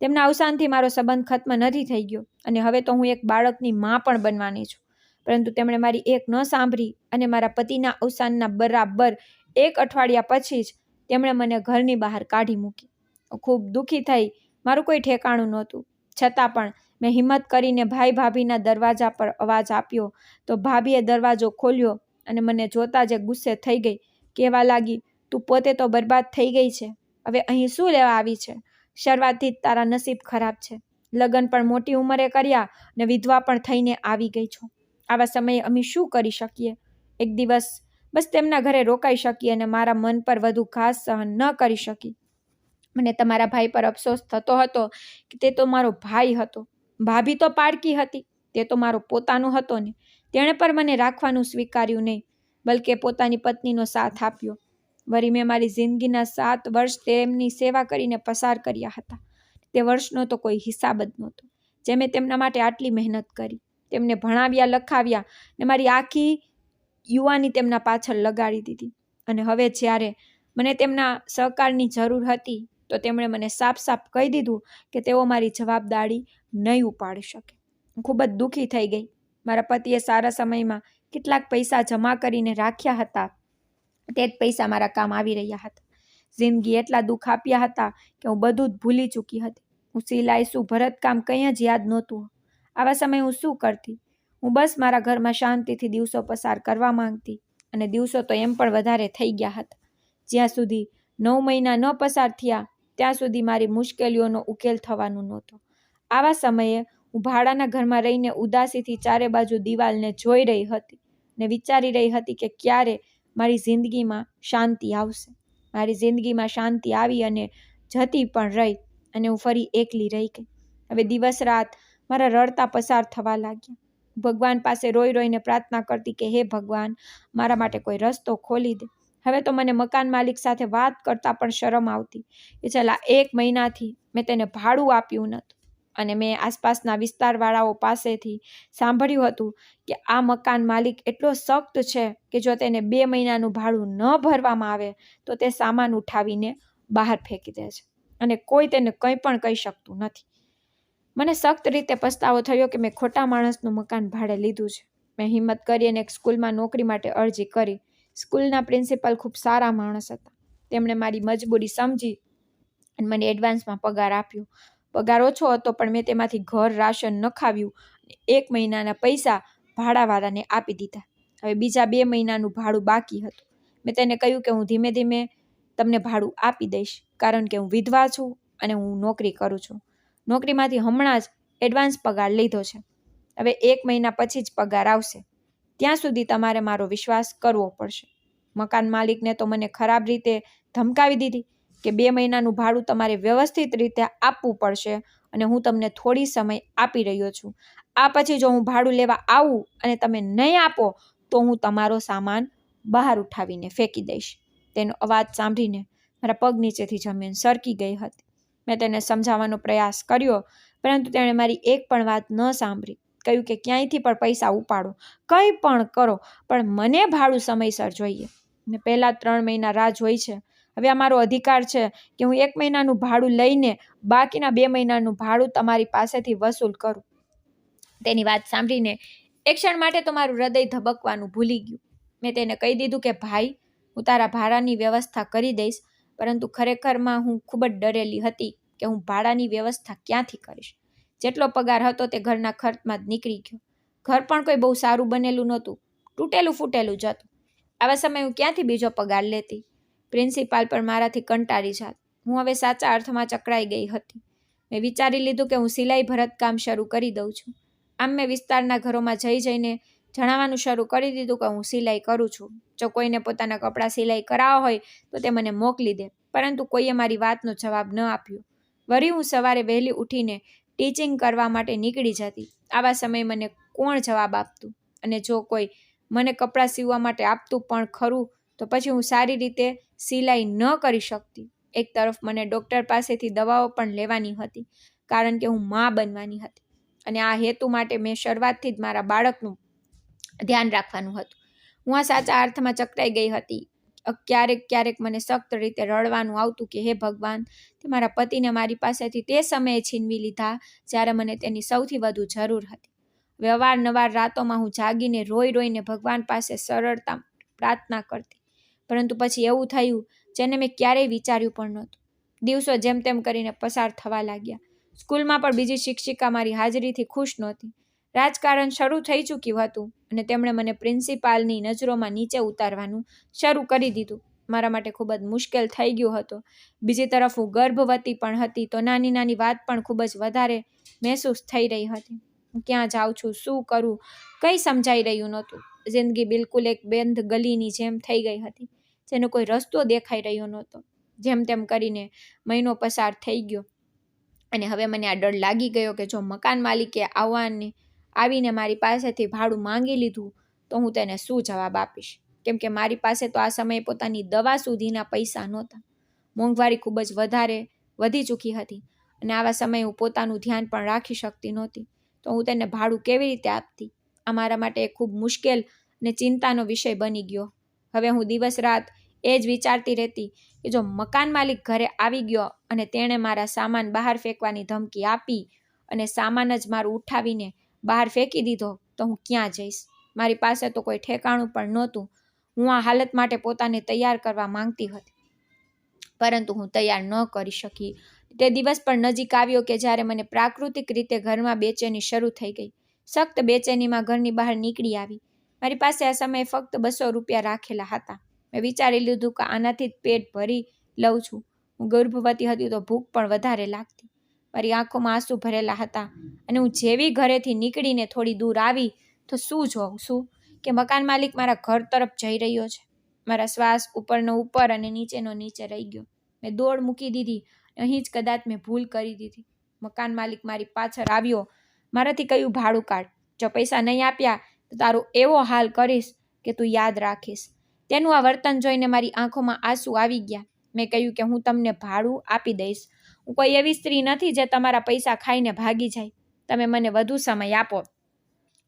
Speaker 1: તેમના અવસાનથી મારો સંબંધ ખત્મ નથી થઈ ગયો અને હવે તો હું એક બાળકની મા પણ બનવાની છું. પરંતુ તેમણે મારી એક ન સાંભળી અને મારા પતિના અવસાનના બરાબર 1 અઠવાડિયા પછી જ તેમણે મને ઘરની બહાર કાઢી મૂકી. ખૂબ દુઃખી થઈ. મારું કોઈ ઠેકાણું નહોતું. છતાં પણ મેં હિંમત કરીને ભાઈ ભાભીના દરવાજા પર અવાજ આપ્યો તો ભાભીએ દરવાજો ખોલ્યો અને મને જોતા જ ગુસ્સે થઈ ગઈ. કહેવા લાગી, તું પોતે તો બરબાદ થઈ ગઈ છે, હવે અહીં શું લેવા આવી છે? શરૂઆતથી જ તારા નસીબ ખરાબ છે. લગ્ન પણ મોટી ઉંમરે કર્યા અને વિધવા પણ થઈને આવી ગઈ છો. આવા સમયે અમે શું કરી શકીએ? એક દિવસ બસ તેમના ઘરે રોકાઈ શકી અને મારા મન પર વધુ ઘાસ સહન ન કરી શકી. મને તમારા ભાઈ પર અફસોસ થતો હતો કે તે તો મારો ભાઈ હતો. ભાભી તો પાડકી હતી, તે તો મારો પોતાનો હતો ને. તેણે પણ મને રાખવાનું સ્વીકાર્યું નહીં, બલકે પોતાની પત્નીનો સાથ આપ્યો. વળી મેં મારી જિંદગીના 7 વર્ષ તેમની સેવા કરીને પસાર કર્યા હતા. તે વર્ષનો તો કોઈ હિસાબ જ નહોતો, જે મેં તેમના માટે આટલી મહેનત કરી. તેમને ભણાવ્યા, લખાવ્યા ને મારી આખી યુવાની તેમના પાછળ લગાડી દીધી. અને હવે જ્યારે મને તેમના સહકારની જરૂર હતી તો તેમણે મને સાફ સાફ કહી દીધું કે તેઓ મારી જવાબદારી નહીં ઉપાડી શકે. હું ખૂબ જ દુઃખી થઈ ગઈ. મારા પતિએ સારા સમયમાં કેટલાક પૈસા જમા કરીને રાખ્યા હતા, તે જ પૈસા મારા કામ આવી રહ્યા હતા. જિંદગી એટલા દુઃખ આપ્યા હતા કે હું બધું જ ભૂલી ચૂકી હતી. હું સિલાઈ શું, ભરતકામ કંઈ જ યાદ નહોતું. આવા સમયે હું શું કરતી? હું બસ મારા ઘરમાં શાંતિથી દિવસો પસાર કરવા માંગતી અને દિવસો તો એમ પણ વધારે થઈ ગયા હતા. જ્યાં સુધી 9 મહિના ન પસાર થયા ત્યાં સુધી મારી મુશ્કેલીઓનો ઉકેલ થવાનું નહોતો. આવા સમયે હું ભાડાના ઘરમાં રહીને ઉદાસીથી ચારે બાજુ દિવાલને જોઈ રહી હતી ને વિચારી રહી હતી કે ક્યારે મારી જિંદગીમાં શાંતિ આવશે. મારી જિંદગીમાં શાંતિ આવી અને જતી પણ રહી અને હું ફરી એકલી રહી ગઈ. હવે દિવસ રાત મારા રડતા પસાર થવા લાગ્યા. ભગવાન પાસે રોઈ રોઈને પ્રાર્થના કરતી કે હે ભગવાન, મારા માટે કોઈ રસ્તો ખોલી દે. હવે તો મને મકાન માલિક સાથે વાત કરતાં પણ શરમ આવતી કે છેલ્લા 1 મહિનાથી મેં તેને ભાડું આપ્યું નહોતું અને મેં આસપાસના વિસ્તારવાળાઓ પાસેથી સાંભળ્યું હતું કે આ મકાન માલિક એટલો સખ્ત છે કે જો તેને 2 મહિનાનું ભાડું ન ભરવામાં આવે તો તે સામાન ઉઠાવીને બહાર ફેંકી દે છે અને કોઈ તેને કંઈ પણ કહી શકતું નથી. મને સખ્ત રીતે પસ્તાવો થયો કે મેં ખોટા માણસનું મકાન ભાડે લીધું છે. મેં હિંમત કરી અને એક સ્કૂલમાં નોકરી માટે અરજી કરી. સ્કૂલના પ્રિન્સિપલ ખૂબ સારા માણસ હતા. તેમણે મારી મજબૂરી સમજી અને મને એડવાન્સમાં પગાર આપ્યો. પગાર ઓછો હતો પણ મેં તેમાંથી ઘર રાશન નખાવ્યું અને 1 મહિનાના પૈસા ભાડાવાળાને આપી દીધા. હવે બીજા 2 મહિનાનું ભાડું બાકી હતું. મેં તેને કહ્યું કે હું ધીમે ધીમે તમને ભાડું આપી દઈશ, કારણ કે હું વિધવા છું અને હું નોકરી કરું છું. નોકરીમાંથી હમણાં જ એડવાન્સ પગાર લીધો છે. હવે 1 મહિના પછી જ પગાર આવશે. ત્યાં સુધી તમારે મારો વિશ્વાસ કરવો પડશે. મકાન માલિકને તો મને ખરાબ રીતે ધમકાવી દીધી કે 2 મહિનાનું ભાડું તમારે વ્યવસ્થિત રીતે આપવું પડશે અને હું તમને થોડી સમય આપી રહ્યો છું. આ પછી જો હું ભાડું લેવા આવું અને તમે નહીં આપો તો હું તમારો સામાન બહાર ઉઠાવીને ફેંકી દઈશ. તેનો અવાજ સાંભળીને મારા પગ નીચેથી જમીન સરકી ગઈ હતી. મેં તેને સમજાવવાનો પ્રયાસ કર્યો, પરંતુ તેણે મારી એક પણ વાત ન સાંભળી. કહ્યું કે ક્યાંયથી પણ પૈસા ઉપાડો, કંઈ પણ કરો, પણ મને ભાડું સમયસર જોઈએ. મેં પહેલાં 3 મહિના રાહ જોઈ છે. હવે આ મારો અધિકાર છે કે હું 1 મહિનાનું ભાડું લઈને બાકીના 2 મહિનાનું ભાડું તમારી પાસેથી વસૂલ કરું. તેની વાત સાંભળીને એક ક્ષણ માટે તો મારું હૃદય ધબકવાનું ભૂલી ગયું. મેં તેને કહી દીધું કે ભાઈ, હું તારા ભાડાની વ્યવસ્થા કરી દઈશ, પરંતુ ખરેખરમાં હું ખૂબ જ ડરેલી હતી કે હું ભાડાની વ્યવસ્થા ક્યાંથી કરીશ. જેટલો પગાર હતો તે ઘરના ખર્ચમાં જ નીકળી ગયો. ઘર પણ કોઈ બહુ સારું બનેલું નહોતું, તૂટેલું ફૂટેલું જ હતું. આવા સમયે હું ક્યાંથી બીજો પગાર લેતી? પ્રિન્સિપાલ પણ મારાથી કંટાળી જાત. હું હવે સાચા અર્થમાં ચકરાઈ ગઈ હતી. મેં વિચારી લીધું કે હું સિલાઈ ભરતકામ શરૂ કરી દઉં છું. આમ મેં વિસ્તારના ઘરોમાં જઈને જણાવવાનું શરૂ કરી દીધું કે હું સિલાઈ કરું છું. જો કોઈને પોતાના કપડાં સિલાઈ કરાવવા હોય તો તે મને મોકલી દે, પરંતુ કોઈએ મારી વાતનો જવાબ ન આપ્યો. વળી હું સવારે વહેલી ઉઠીને ટીચિંગ કરવા માટે નીકળી જતી. આવા સમયે મને કોણ જવાબ આપતું? અને જો કોઈ મને કપડાં સીવવા માટે આપતું પણ ખરું તો પછી હું સારી રીતે સિલાઈ ન કરી શકતી. એક તરફ મને ડૉક્ટર પાસેથી દવાઓ પણ લેવાની હતી, કારણ કે હું માં બનવાની હતી, અને આ હેતુ માટે મેં શરૂઆતથી જ મારા બાળકનું ધ્યાન રાખવાનું હતું. હું આ સાચા અર્થમાં ચકરાઈ ગઈ હતી. ક્યારેક મને સખ્ત રીતે રડવાનું આવતું કે હે ભગવાન, તે મારા પતિને મારી પાસેથી તે સમયે છીનવી લીધા જ્યારે મને તેની સૌથી વધુ જરૂર હતી. હવે અવારનવાર રાતોમાં હું જાગીને રોઈને ભગવાન પાસે સરળતા પ્રાર્થના કરતી, પરંતુ પછી એવું થયું જેને મેં ક્યારેય વિચાર્યું પણ નહોતું. દિવસો જેમ તેમ કરીને પસાર થવા લાગ્યા. સ્કૂલમાં પણ બીજી શિક્ષિકા મારી હાજરીથી ખુશ નહોતી. રાજકારણ શરૂ થઈ ચૂક્યું હતું અને તેમણે મને પ્રિન્સિપાલની નજરોમાં નીચે ઉતારવાનું શરૂ કરી દીધું. મારા માટે ખૂબ જ મુશ્કેલ થઈ ગયું હતું. બીજી તરફ હું ગર્ભવતી પણ હતી, તો નાની નાની વાત પણ ખૂબ જ વધારે મહેસૂસ થઈ રહી હતી. હું ક્યાં જાઉં છું, શું કરું, કંઈ સમજાઈ રહ્યું નહોતું. જિંદગી બિલકુલ એક બંધ ગલીની જેમ થઈ ગઈ હતી, જેનો કોઈ રસ્તો દેખાઈ રહ્યો નહોતો. જેમ તેમ કરીને મહિનો પસાર થઈ ગયો, અને હવે મને આ ડર લાગી ગયો કે જો મકાન માલિકે આવીને મારી પાસેથી ભાડું માંગી લીધું તો હું તેને શું જવાબ આપીશ? કેમ કે મારી પાસે તો આ સમયે પોતાની દવા સુધીના પૈસા નહોતા. મોંઘવારી ખૂબ જ વધી ચૂકી હતી, અને આવા સમયે હું પોતાનું ધ્યાન પણ રાખી શકતી નહોતી. તો હું તેને ભાડું કેવી રીતે આપતી? આ મારા માટે ખૂબ મુશ્કેલ અને ચિંતાનો વિષય બની ગયો. હવે હું દિવસ રાત એ જ વિચારતી રહેતી કે જો મકાન માલિક ઘરે આવી ગયો અને તેણે મારા સામાન બહાર ફેંકવાની ધમકી આપી અને સામાન જ મારું ઉઠાવીને બહાર ફેંકી દીધો તો હું ક્યાં જઈશ? મારી પાસે તો કોઈ ઠેકાણું પણ નહોતું. હું આ હાલત માટે પોતાને તૈયાર કરવા માંગતી હતી, પરંતુ હું તૈયાર ન કરી શકી. તે દિવસ પણ નજીક આવ્યો કે જ્યારે મને પ્રાકૃતિક રીતે ઘરમાં બેચેની શરૂ થઈ ગઈ. સખ્ત બેચેનીમાં ઘરની બહાર નીકળી આવી. મારી પાસે આ સમયે ફક્ત 200 રૂપિયા રાખેલા હતા. મેં વિચારી લીધું કે આનાથી જ પેટ ભરી લઉં છું. હું ગર્ભવતી હતી તો ભૂખ પણ વધારે લાગતી. મારી આંખોમાં આંસુ ભરેલા હતા, અને હું જેવી ઘરેથી નીકળીને થોડી દૂર આવી તો શું જોઉં છું કે મકાન માલિક મારા ઘર તરફ જઈ રહ્યો છે. મારા શ્વાસ ઉપરનો ઉપર અને નીચેનો નીચે રહી ગયો. મેં દોડ મૂકી દીધી. અહીં જ કદાચ મેં ભૂલ કરી દીધી. મકાન માલિક મારી પાછળ આવ્યો. મારાથી કહ્યું, ભાડું કાઢ. જો પૈસા નહીં આપ્યા તો તારો એવો હાલ કરીશ કે તું યાદ રાખીશ. તેનું આ વર્તન જોઈને મારી આંખોમાં આંસુ આવી ગયા. મેં કહ્યું કે હું તમને ભાડું આપી દઈશ. હું કોઈ એવી સ્ત્રી નથી જે તમારા પૈસા ખાઈને ભાગી જાય. તમે મને વધુ સમય આપો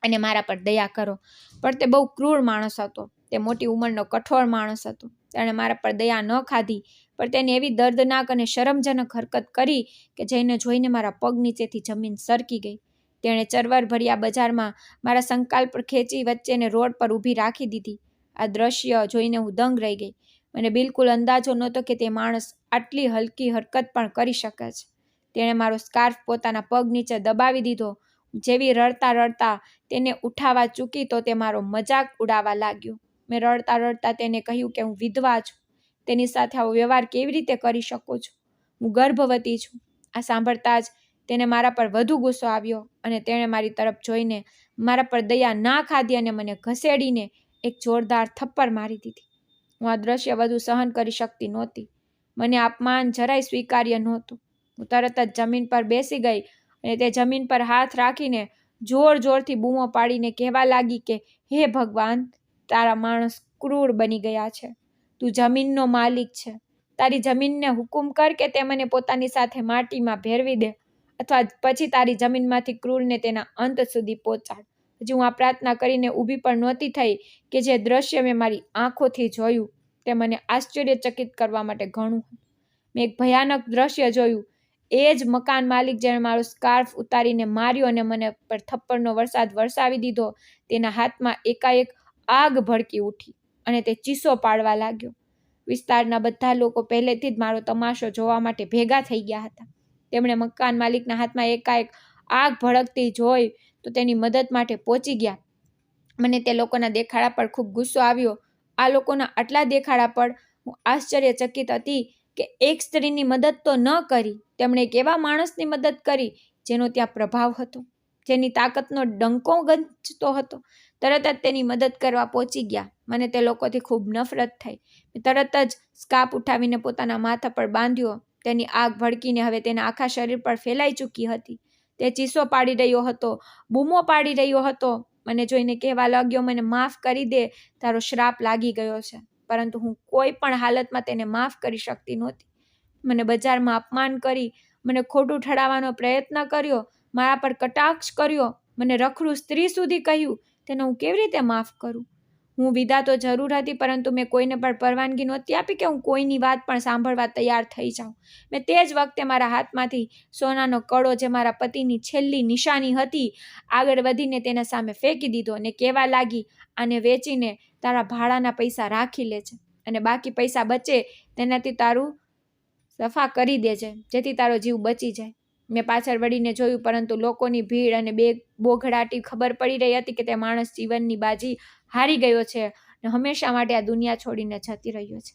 Speaker 1: અને મારા પર દયા કરો. પણ તે બહુ ક્રૂર માણસ હતો. તે મોટી ઉંમરનો કઠોર માણસ હતો. તેણે મારા પર દયા ન ખાધી, પણ તેની એવી દર્દનાક અને શરમજનક હરકત કરી કે જેને જોઈને મારા પગ નીચેથી જમીન સરકી ગઈ. તેણે ચરવર ભર્યા બજારમાં મારા સંકલ્પ ખેંચી વચ્ચેને રોડ પર ઊભી રાખી દીધી. આ દ્રશ્ય જોઈને હું દંગ રહી ગઈ. મને બિલકુલ અંદાજો નહોતો કે તે માણસ આટલી હલકી હરકત પણ કરી શકે છે. તેણે મારો સ્કાર્ફ પોતાના પગ નીચે દબાવી દીધો. જેવી રડતા તેને ઉઠાવવા ચૂકી તો તે મારો મજાક ઉડાવવા લાગ્યો. મેં રડતા તેને કહ્યું કે હું વિધવા છું. તેની સાથે આવો વ્યવહાર કેવી રીતે કરી શકું છું? હું ગર્ભવતી છું. આ સાંભળતા જ તેને મારા પર વધુ ગુસ્સો આવ્યો, અને તેણે મારી તરફ જોઈને મારા પર દયા ના ખાધી અને મને ઘસેડીને એક જોરદાર થપ્પડ મારી દીધી. હું આ દ્રશ્ય વધુ સહન કરી શકતી નહોતી. મને અપમાન જરાય સ્વીકાર્ય નહોતું. હું તરત જ જમીન પર બેસી ગઈ અને તે જમીન પર હાથ રાખીને જોરથી બૂમો પાડીને કહેવા લાગી કે હે ભગવાન, તારા માણસ ક્રૂર બની ગયા છે. તું જમીનનો માલિક છે, તારી જમીનને હુકુમ કર કે તે મને પોતાની સાથે માટીમાં ભેરવી દે, અથવા પછી તારી જમીનમાંથી ક્રૂરને તેના અંત સુધી પહોંચાડ. હજી હું આ પ્રાર્થના કરીને ઊભી પણ નહોતી થઈ કે જે દ્રશ્ય મેં મારી આંખોથી જોયું તે મને આશ્ચર્યચકિત કરવા માટે ઘણું. મેં એક ભયાનક દ્રશ્ય જોયું. એ જ મકાન માલિક જેણે મારો સ્કાર્ફ ઉતારીને માર્યો અને મને પર થપ્પડનો વરસાદ વરસાવી દીધો, તેના હાથમાં એકાએક આગ ભડકી ઉઠી અને તે ચીસો પાડવા લાગ્યો. વિસ્તારના બધા લોકો પહેલેથી જ મારો તમાશો જોવા માટે ભેગા થઈ ગયા હતા. તેમણે મકાન માલિકના હાથમાં એકાએક આગ ભડકતી જોઈ તો તેની મદદ માટે પહોંચી ગયા. મને તે લોકોના દેખાડા પર ખૂબ ગુસ્સો આવ્યો. આ લોકોના આટલા દેખાડા પર હું આશ્ચર્યચકિત હતી કે એક સ્ત્રીની મદદ તો ન કરી, તેમણે એક એવા માણસની મદદ કરી જેનો ત્યાં પ્રભાવ હતો, જેની તાકાતનો ડંકો ગંજતો હતો. તરત જ તેની મદદ કરવા પહોંચી ગયા. મને તે લોકોથી ખૂબ નફરત થઈ. મેં તરત જ સ્કાર્ફ ઉઠાવીને પોતાના માથા પર બાંધ્યો. તેની આગ ભડકીને હવે તેના આખા શરીર પર ફેલાઈ ચૂકી હતી. તે ચીસો પાડી રહ્યો હતો, બૂમો પાડી રહ્યો હતો. મને જોઈને કહેવા લાગ્યો, મને માફ કરી દે, તારો શ્રાપ લાગી ગયો છે. પરંતુ હું કોઈ પણ હાલતમાં તેને માફ કરી શકતી નહોતી. મને બજારમાં અપમાન કરી, મને ખોટું ઠરાવવાનો પ્રયત્ન કર્યો, મારા પર કટાક્ષ કર્યો, મને રખડું સ્ત્રી સુધી કહ્યું. તેને હું કેવી રીતે માફ કરું? હું વિધા તો જરૂર હતી, પરંતુ મેં કોઈને પણ પરવાનગી નહોતી આપી કે હું કોઈની વાત પણ સાંભળવા તૈયાર થઈ જાઉં. મેં તે જ વખતે મારા હાથમાંથી સોનાનો કડો, જે મારા પતિની છેલ્લી નિશાની હતી, આગળ વધીને તેના સામે ફેંકી દીધો અને કહેવા લાગી, આને વેચીને તારા ભાડાના પૈસા રાખી લેજે અને બાકી પૈસા બચે તેનાથી તારું સફા કરી દેજે, જેથી તારો જીવ બચી જાય. મેં પાછળ વળીને જોયું, પરંતુ લોકોની ભીડ અને બોઘડાટી ખબર પડી રહી હતી કે તે માણસ જીવનની બાજી હારી ગયો છે અને હંમેશા માટે આ દુનિયા છોડીને જતી રહ્યો છે.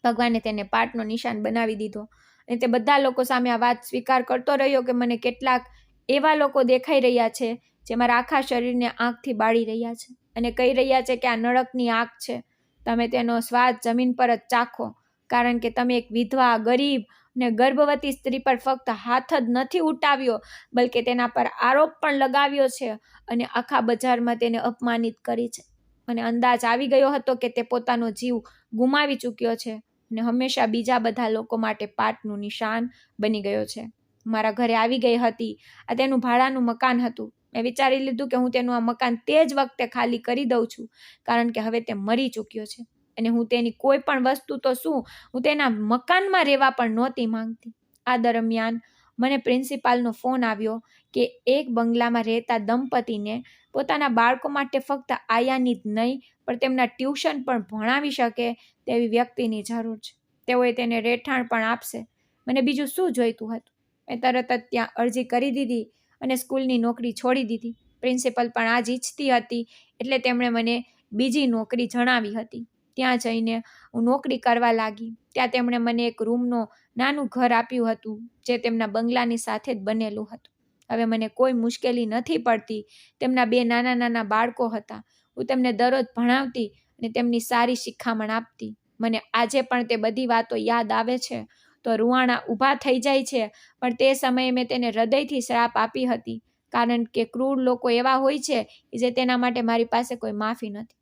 Speaker 1: ભગવાને તેને પાટનો નિશાન બનાવી દીધો અને તે બધા લોકો સામે આ વાત સ્વીકાર કરતો રહ્યો કે મને કેટલાક એવા લોકો દેખાઈ રહ્યા છે જે મારા આખા શરીરને આંખથી બાળી રહ્યા છે અને કહી રહ્યા છે કે આ નરકની આગ છે. તમે તેનો સ્વાદ જમીન પર જ ચાખો, કારણ કે તમે એક વિધવા, ગરીબ અને ગર્ભવતી સ્ત્રી પર ફક્ત હાથ જ નથી ઉઠાવ્યો, બલકે તેના પર આરોપ પણ લગાવ્યો છે અને આખા બજારમાં તેને અપમાનિત કરી છે. મને અંદાજ આવી ગયો હતો કે તે પોતાનો જીવ ગુમાવી ચૂક્યો છે અને હંમેશા બીજા બધા લોકો માટે પાટનું નિશાન બની ગયો છે. મારા ઘરે આવી ગઈ હતી. આ તેનું ભાડાનું મકાન હતું. મેં વિચારી લીધું કે હું તેનું આ મકાન તે જ વખતે ખાલી કરી દઉં છું, કારણ કે હવે તે મરી ચૂક્યો છે અને હું તેની કોઈ પણ વસ્તુ તો શું, હું તેના મકાનમાં રહેવા પણ નહોતી માંગતી. આ દરમિયાન મને પ્રિન્સિપાલનો ફોન આવ્યો કે એક બંગલામાં રહેતા દંપતીને પોતાના બાળકો માટે ફક્ત આયાની જ નહીં, પણ તેમના ટ્યુશન પણ ભણાવી શકે તેવી વ્યક્તિની જરૂર છે. તેઓએ તેને રહેઠાણ પણ આપશે. મને બીજું શું જોઈતું હતું? મેં તરત જ ત્યાં અરજી કરી દીધી અને સ્કૂલની નોકરી છોડી દીધી. પ્રિન્સિપલ પણ આ જ ઈચ્છતી હતી, એટલે તેમણે મને બીજી નોકરી જણાવી હતી. ત્યાં જઈને હું નોકરી કરવા લાગી. ત્યાં તેમણે મને એક રૂમનો નાનું ઘર આપ્યું હતું, જે તેમના બંગલાની સાથે જ બનેલું હતું. હવે મને કોઈ મુશ્કેલી નથી પડતી. તેમના 2 નાના નાના બાળકો હતા. હું તેમને દરરોજ ભણાવતી અને તેમની સારી શિખામણ આપતી. મને આજે પણ તે બધી વાતો યાદ આવે છે તો રૂવાણા ઊભા થઈ જાય છે, પણ તે સમયે મેં તેને હૃદયથી શ્રાપ આપી હતી, કારણ કે ક્રૂર લોકો એવા હોય છે જે તેના માટે મારી પાસે કોઈ માફી નથી.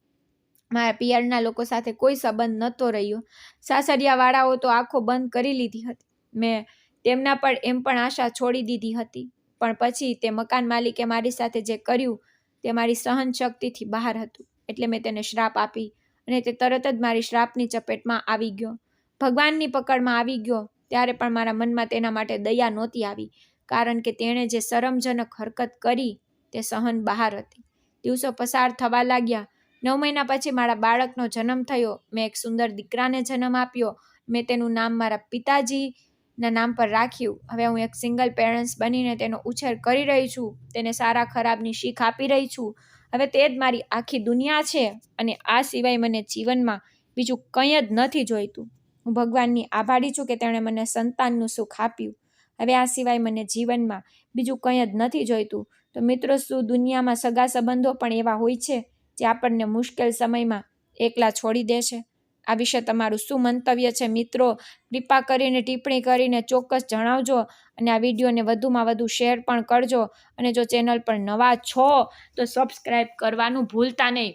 Speaker 1: મારા પિયરના લોકો સાથે કોઈ સંબંધ નહોતો રહ્યો. સાસરિયાવાળાઓ તો આંખો બંધ કરી લીધી હતી. મેં તેમના પર એમ પણ આશા છોડી દીધી હતી, પણ પછી તે મકાન માલિકે મારી સાથે જે કર્યું તે મારી સહન શક્તિથી બહાર હતું. એટલે મેં તેને શ્રાપ આપી અને તે તરત જ મારી શ્રાપની ચપેટમાં આવી ગયો. ભગવાનની પકડમાં આવી ગયો. ત્યારે પણ મારા મનમાં તેના માટે દયા નહોતી આવી, કારણ કે તેણે જે શરમજનક હરકત કરી તે સહન બહાર હતી. દિવસો પસાર થવા લાગ્યા. 9 મહિના પછી મારા બાળકનો જન્મ થયો. મેં એક સુંદર દીકરાને જન્મ આપ્યો. મેં તેનું નામ મારા પિતાજીના નામ પર રાખ્યું. હવે હું એક સિંગલ પેરેન્ટ્સ બનીને તેનો ઉછેર કરી રહી છું. તેને સારા ખરાબની શીખ આપી રહી છું. હવે તે જ મારી આખી દુનિયા છે અને આ સિવાય મને જીવનમાં બીજું કંઈ જ નથી જોઈતું. હું ભગવાનની આભારી છું કે તેણે મને સંતાનનું સુખ આપ્યું. હવે આ સિવાય મને જીવનમાં બીજું કંઈ જ નથી જોઈતું. તો મિત્રો, શું દુનિયામાં સગા સંબંધો પણ એવા હોય છે જે આપણને મુશ્કેલ સમયમાં એકલા છોડી દે છે? આ વિશે તમારું શું મંતવ્ય છે મિત્રો? કૃપા કરીને ટિપ્પણી કરીને ચોક્કસ જણાવજો અને આ વિડીયોને વધુમાં વધુ શેર પણ કરજો. અને જો ચેનલ પર નવા છો તો સબસ્ક્રાઈબ કરવાનું ભૂલતા નહીં.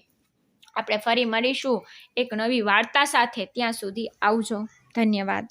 Speaker 1: આપણે ફરી મળીશું એક નવી વાર્તા સાથે. ત્યાં સુધી આવજો. ધન્યવાદ.